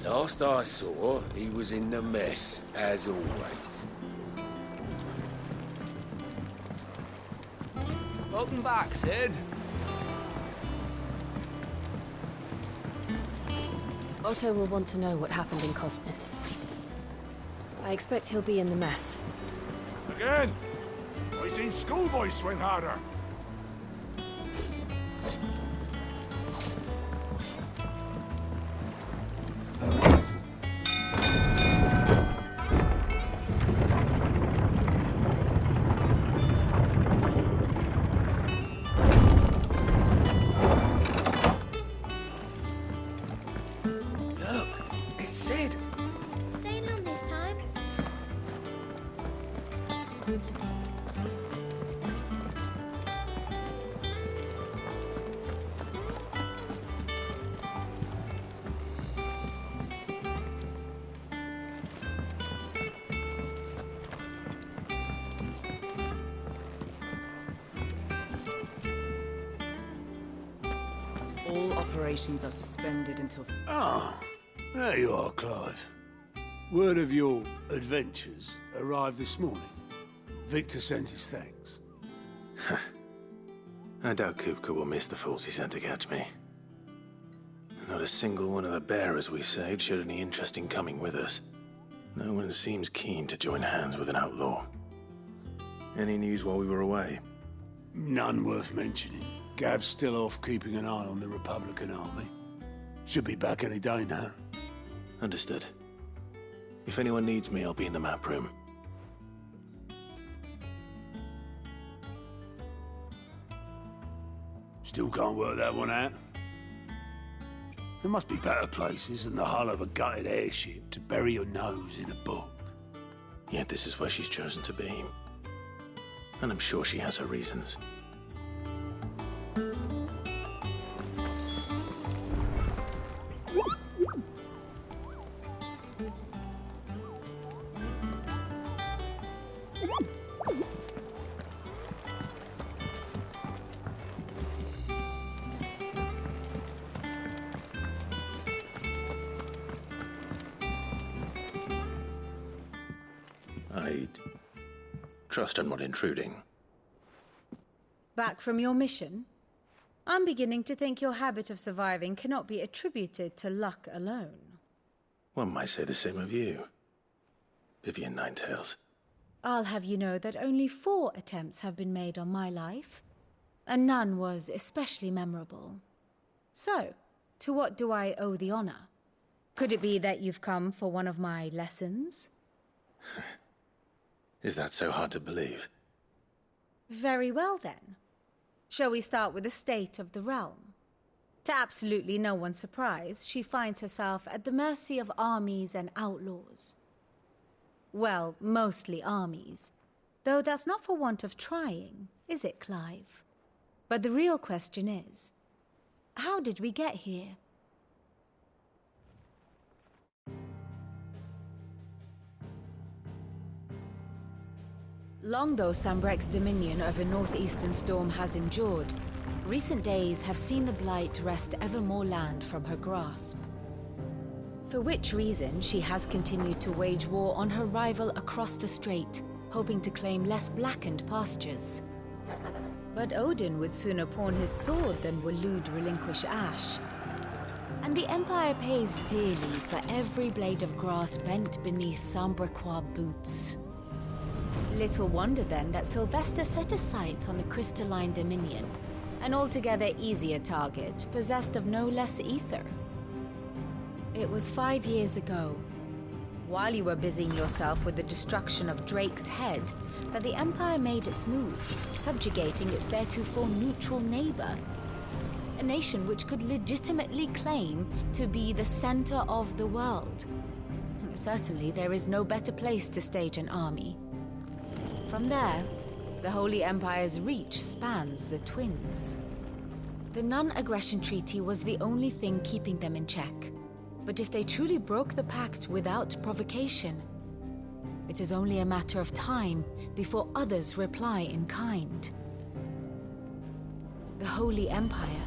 Last I saw, he was in the mess, as always. Welcome back, Sid. Otto will want to know what happened in Costness. I expect he'll be in the mess. Again? I seen schoolboys swing harder. All operations are suspended until... Ah, there you are, Clive. Word of your adventures arrived this morning. Victor sent his thanks. I doubt Kupka will miss the fools he sent to catch me. Not a single one of the bearers we saved showed any interest in coming with us. No one seems keen to join hands with an outlaw. Any news while we were away? None worth mentioning. Gav's still off keeping an eye on the Republican army. Should be back any day now. Understood. If anyone needs me, I'll be in the map room. Still can't work that one out. There must be better places than the hull of a gutted airship to bury your nose in a book. Yet this is where she's chosen to be. And I'm sure she has her reasons. I'd trust I'm not intruding. Back from your mission? I'm beginning to think your habit of surviving cannot be attributed to luck alone. One might say the same of you, Vivian Ninetails. I'll have you know that only 4 attempts have been made on my life, and none was especially memorable. So, to what do I owe the honor? Could it be that you've come for one of my lessons? Is that so hard to believe? Very well, then. Shall we start with the state of the realm? To absolutely no one's surprise, she finds herself at the mercy of armies and outlaws. Well, mostly armies. Though that's not for want of trying, is it, Clive? But the real question is, how did we get here? Long though Sambrek's dominion over northeastern Storm has endured, recent days have seen the Blight wrest ever more land from her grasp. For which reason she has continued to wage war on her rival across the strait, hoping to claim less blackened pastures. But Odin would sooner pawn his sword than Waloed relinquish Ash. And the Empire pays dearly for every blade of grass bent beneath Sambrequois boots. Little wonder then that Sylvester set his sights on the crystalline dominion, an altogether easier target, possessed of no less ether. It was 5 years ago, while you were busying yourself with the destruction of Drake's head, that the Empire made its move, subjugating its theretofore neutral neighbor, a nation which could legitimately claim to be the center of the world. Certainly, there is no better place to stage an army. From there, the Holy Empire's reach spans the Twins. The non-aggression treaty was the only thing keeping them in check. But if they truly broke the pact without provocation, it is only a matter of time before others reply in kind. The Holy Empire,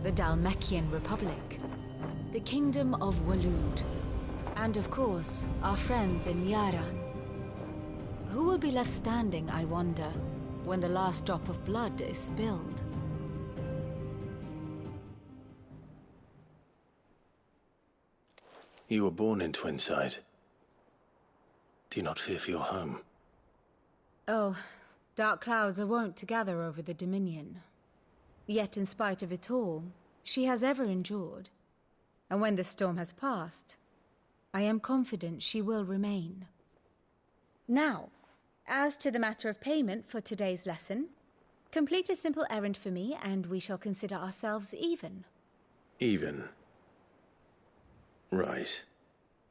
the Dalmekian Republic, the Kingdom of Waloed. And of course, our friends in Yaran. Who will be left standing, I wonder, when the last drop of blood is spilled? You were born in Twinside. Do you not fear for your home? Oh, dark clouds are wont to gather over the Dominion. Yet in spite of it all, she has ever endured. And when the storm has passed, I am confident she will remain. Now, as to the matter of payment for today's lesson, complete a simple errand for me and we shall consider ourselves even. Even? Right.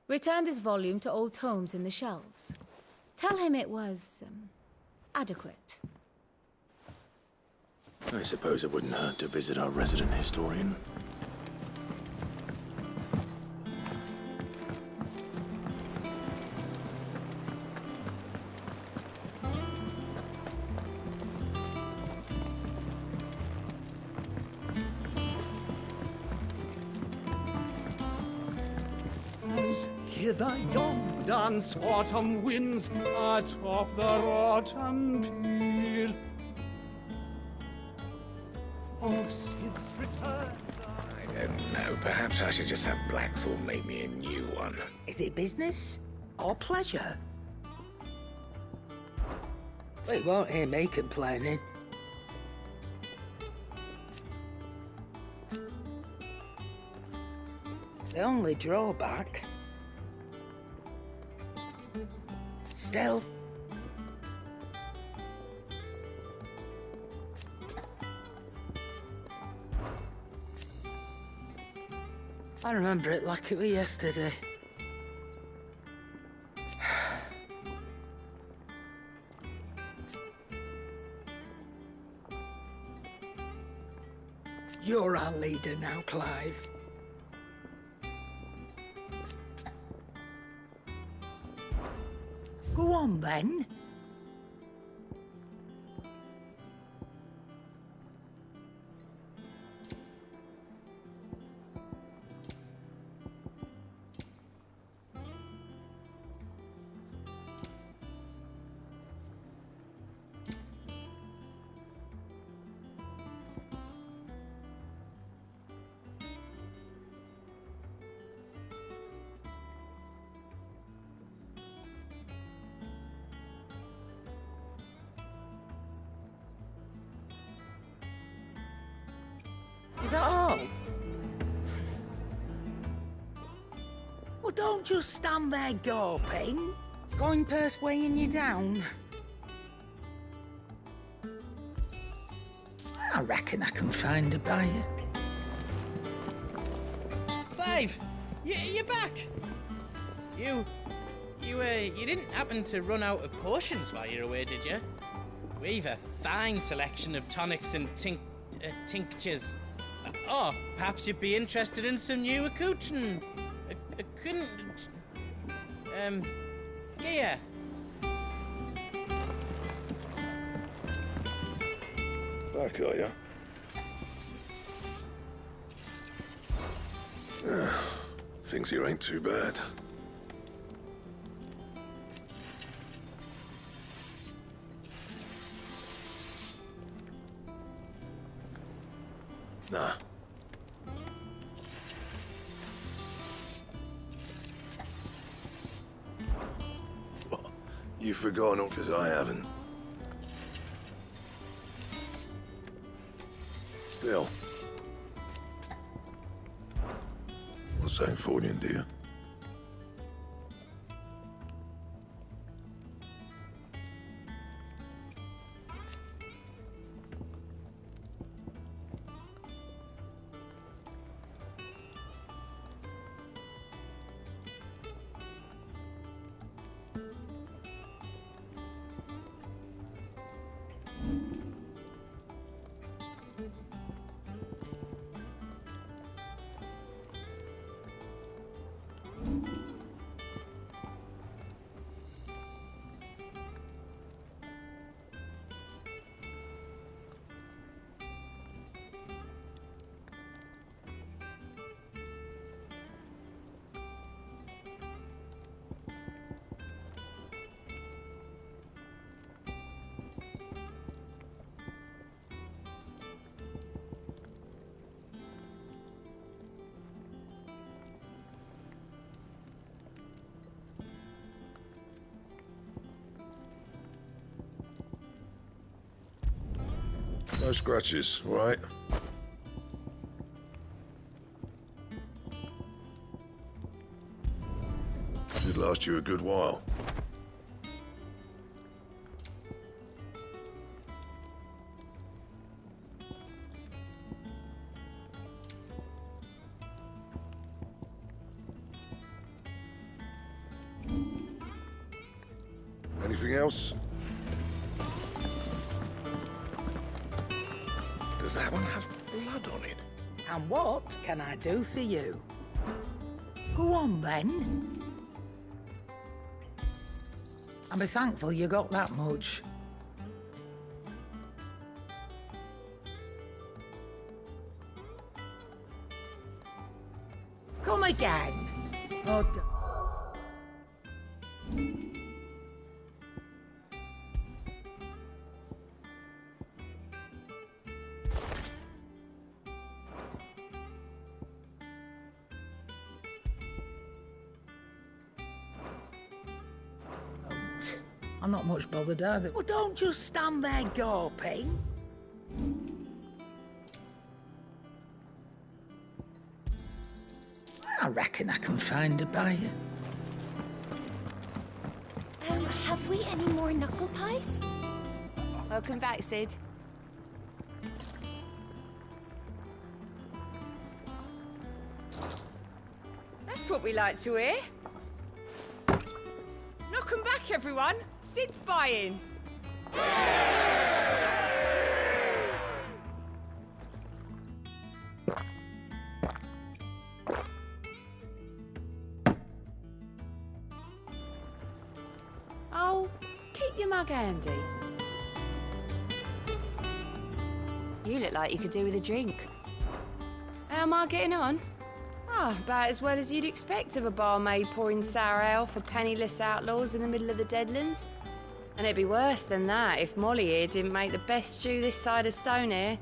Return this volume to old tomes in the shelves. Tell him it was, adequate. I suppose it wouldn't hurt to visit our resident historian. Hither yon dance autumn winds atop the rotten pier of Sid's return. I don't know. Perhaps I should just have Blackthorn make me a new one. Is it business or pleasure? Well, you won't hear me complaining. The only drawback... Still... I remember it like it was yesterday. You're our leader now, Clive. Go on, then. Is that all? Well, don't just stand there gawping. Coin purse weighing you down. I reckon I can find a buyer. Clive! You're back! You didn't happen to run out of potions while you're away, did you? We've a fine selection of tonics and tinctures. Oh, perhaps you'd be interested in some new accoutrement. Gear. Back, are ya? Things here ain't too bad. Nah. You've forgotten, because I haven't. Still. What's saying for you, dear? No scratches, all right? Should last you a good while. Anything else? Does that one have blood on it? And what can I do for you? Go on, then. I'll be thankful you got that much. Come again. Oh, I'm not much bothered either. Well, don't just stand there gawping. I reckon I can find a buyer. Have we any more knuckle pies? Welcome back, Sid. That's what we like to hear. Knock 'em back, everyone. Sid's buying. Oh, keep your mug handy. You look like you could do with a drink. How am I getting on? Ah, about as well as you'd expect of a barmaid pouring sour ale for penniless outlaws in the middle of the Deadlands. And it'd be worse than that if Molly here didn't make the best stew this side of Stone here,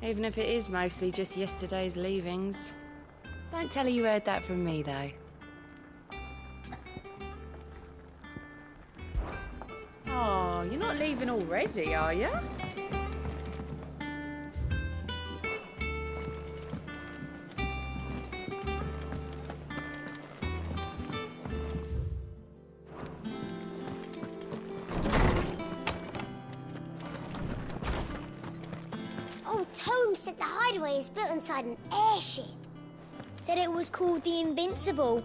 even if it is mostly just yesterday's leavings. Don't tell her you heard that from me, though. Oh, you're not leaving already, are you? Tom said the hideaway is built inside an airship. Said it was called the Invincible.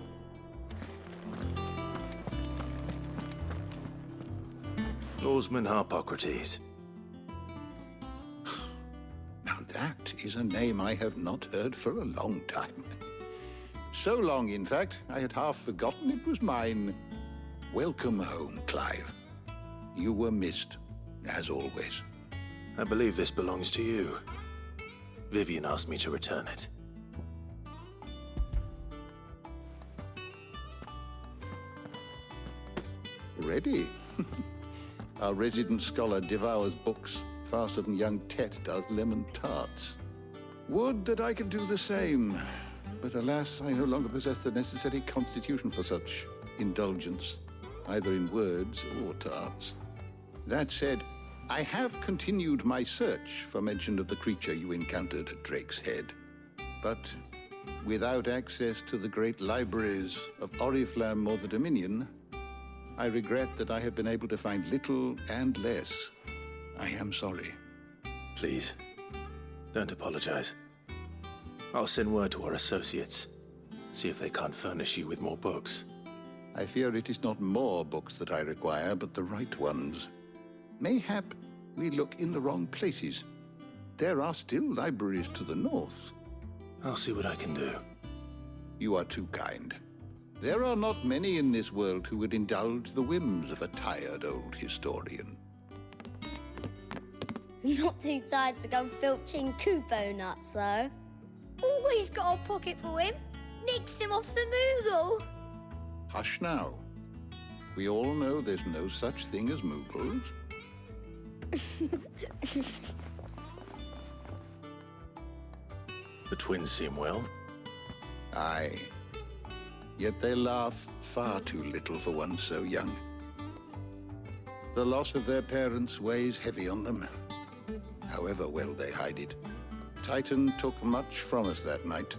Oarsman Harpocrates. Now that is a name I have not heard for a long time. So long, in fact, I had half forgotten it was mine. Welcome home, Clive. You were missed, as always. I believe this belongs to you. Vivian asked me to return it. Ready? Our resident scholar devours books faster than young Tet does lemon tarts. Would that I could do the same, but alas, I no longer possess the necessary constitution for such indulgence, either in words or tarts. That said, I have continued my search for mention of the creature you encountered at Drake's Head. But without access to the great libraries of Oriflamme or the Dominion, I regret that I have been able to find little and less. I am sorry. Please, don't apologize. I'll send word to our associates, see if they can't furnish you with more books. I fear it is not more books that I require, but the right ones. Mayhap we look in the wrong places. There are still libraries to the north. I'll see what I can do. You are too kind. There are not many in this world who would indulge the whims of a tired old historian. Not too tired to go filching Kupo nuts, though. Always got a pocket for him. Nicks him off the Moogle. Hush now. We all know there's no such thing as Moogles. The twins seem well. Aye. Yet they laugh far too little for one so young. The loss of their parents weighs heavy on them. however well they hide it. Titan took much from us that night,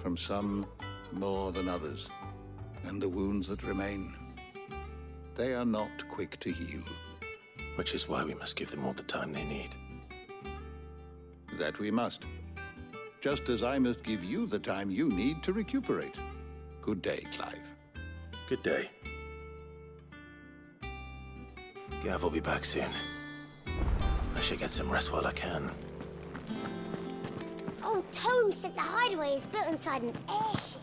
from some more than others, and the wounds that remain, they are not quick to heal. Which is why we must give them all the time they need. That we must. Just as I must give you the time you need to recuperate. Good day, Clive. Good day. Gav will be back soon. I should get some rest while I can. Old Tome said the hideaway is built inside an airship.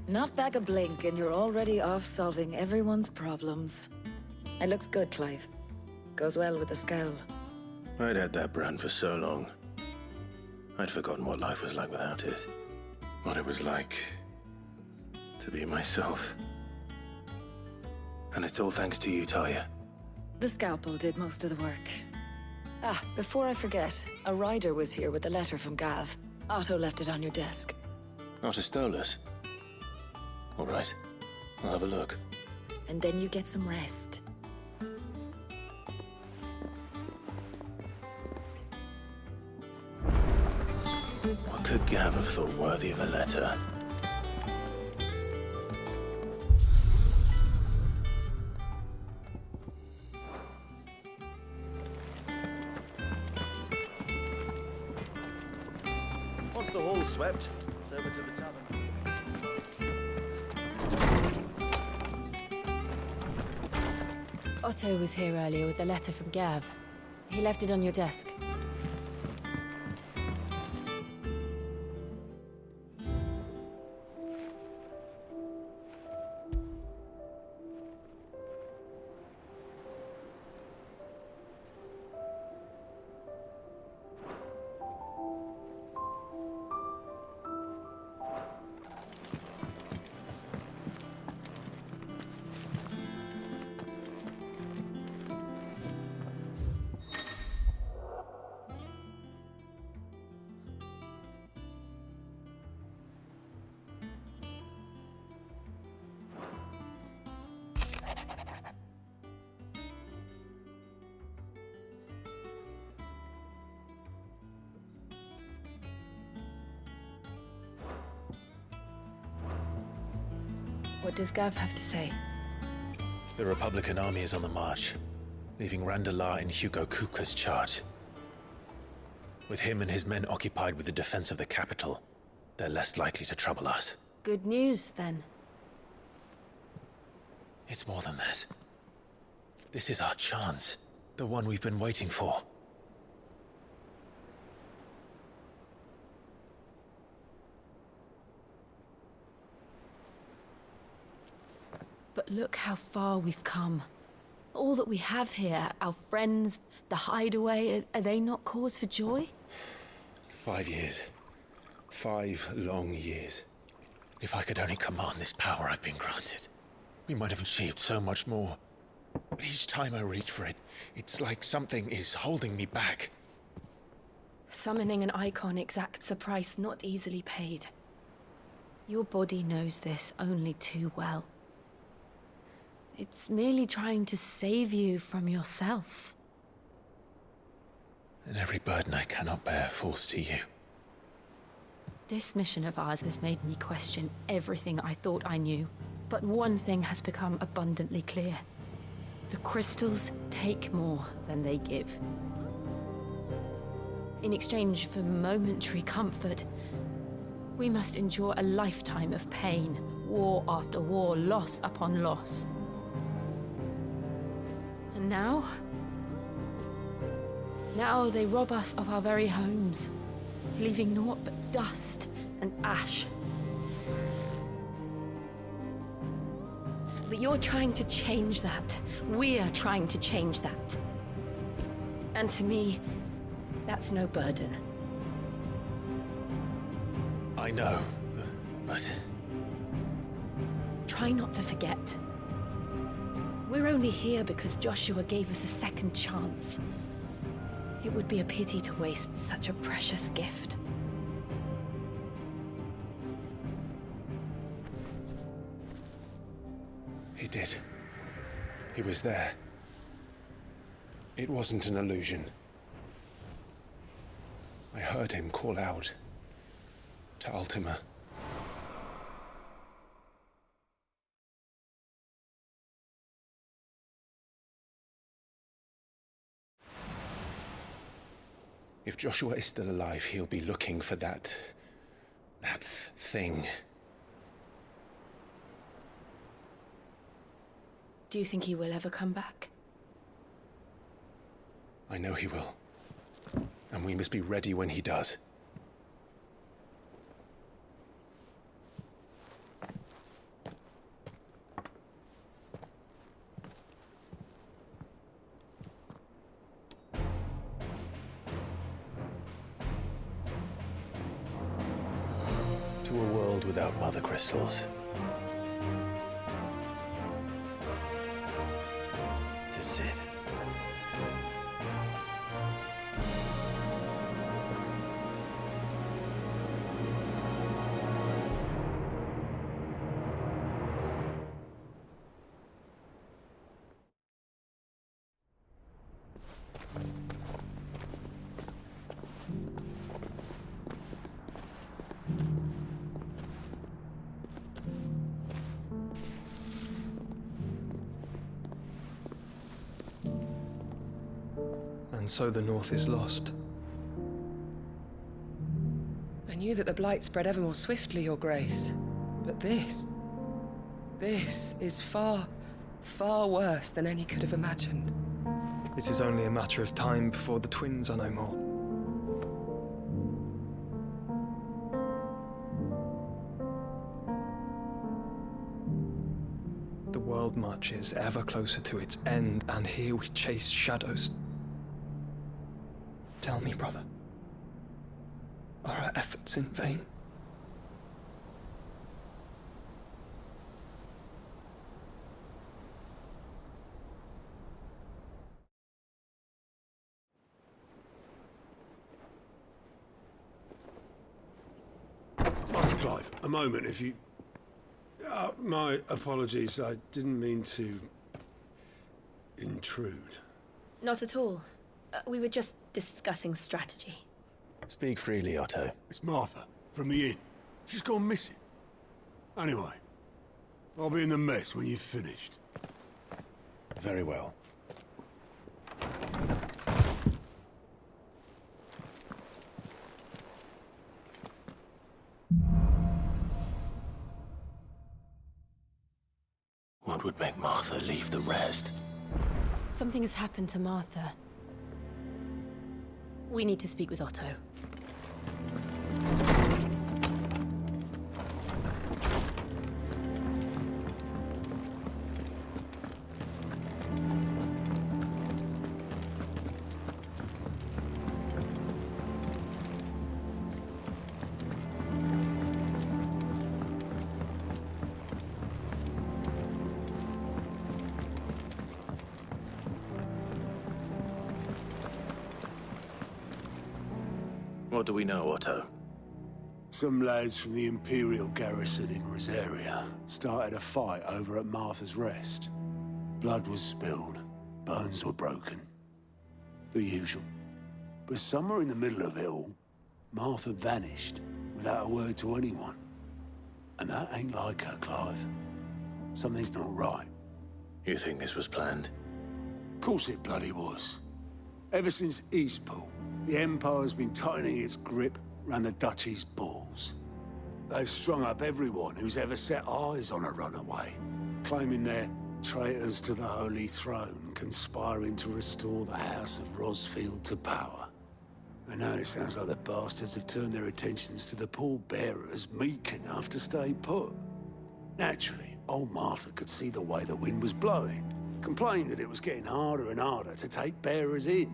Not back a blink, and you're already off solving everyone's problems. It looks good, Clive. Goes well with the scowl. I'd had that brand for so long. I'd forgotten what life was like without it. What it was like to be myself. And it's all thanks to you, Talia. The scalpel did most of the work. Ah, before I forget, a rider was here with a letter from Gav. Otto left it on your desk. Otto stole us. All right, I'll have a look. And then you get some rest. What could Gav have thought worthy of a letter? Once the hall's swept, it's over to the tavern. Otto was here earlier with a letter from Gav. He left it on your desk. What does Gav have to say? The Republican army is on the march, leaving Randalar in Hugo Kuka's charge. With him and his men occupied with the defense of the capital, they're less likely to trouble us. Good news, then. It's more than that. This is our chance, the one we've been waiting for. But look how far we've come. All that we have here, our friends, the hideaway, are they not cause for joy? 5 years. 5 long years. If I could only command this power I've been granted, we might have achieved so much more. But each time I reach for it, it's like something is holding me back. Summoning an icon exacts a price not easily paid. Your body knows this only too well. It's merely trying to save you from yourself. And every burden I cannot bear falls to you. This mission of ours has made me question everything I thought I knew. But one thing has become abundantly clear. The crystals take more than they give. In exchange for momentary comfort, we must endure a lifetime of pain, war after war, loss upon loss. And now they rob us of our very homes, leaving naught but dust and ash. But you're trying to change that. We're trying to change that. And to me, that's no burden. I know, but... Try not to forget. We're only here because Joshua gave us a second chance. It would be a pity to waste such a precious gift. He did. He was there. It wasn't an illusion. I heard him call out to Ultima. If Joshua is still alive, he'll be looking for that thing. Do you think he will ever come back? I know he will. And we must be ready when he does. To a world without mother crystals. To Sid. And so the North is lost. I knew that the blight spread ever more swiftly, Your Grace. But this is far, far worse than any could have imagined. It is only a matter of time before the twins are no more. The world marches ever closer to its end, and here we chase shadows. Tell me, brother, are our efforts in vain? Master Clive, a moment, if you... my apologies, I didn't mean to... intrude. Not at all. We were just discussing strategy. Speak freely, Otto. It's Martha, from the inn. She's gone missing. Anyway, I'll be in the mess when you've finished. Very well. What would make Martha leave the rest? Something has happened to Martha. We need to speak with Otto. What do we know, Otto? Some lads from the Imperial garrison in Rosaria started a fight over at Martha's Rest. Blood was spilled, bones were broken. The usual. But somewhere in the middle of it all, Martha vanished without a word to anyone. And that ain't like her, Clive. Something's not right. You think this was planned? Of course it bloody was. Ever since Eastpool, the Empire's been tightening its grip round the Duchy's balls. They've strung up everyone who's ever set eyes on a runaway, claiming they're traitors to the Holy Throne, conspiring to restore the House of Rosfield to power. And now it sounds like the bastards have turned their attentions to the pallbearers meek enough to stay put. Naturally, old Martha could see the way the wind was blowing, complained that it was getting harder and harder to take bearers in.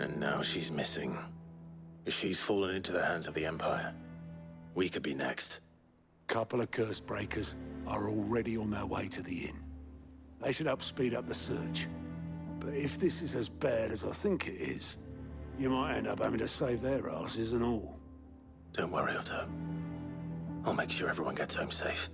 And now she's missing. If she's fallen into the hands of the Empire, we could be next. Couple of curse breakers are already on their way to the inn. They should help speed up the search. But if this is as bad as I think it is, you might end up having to save their asses and all. Don't worry, Otto. I'll make sure everyone gets home safe.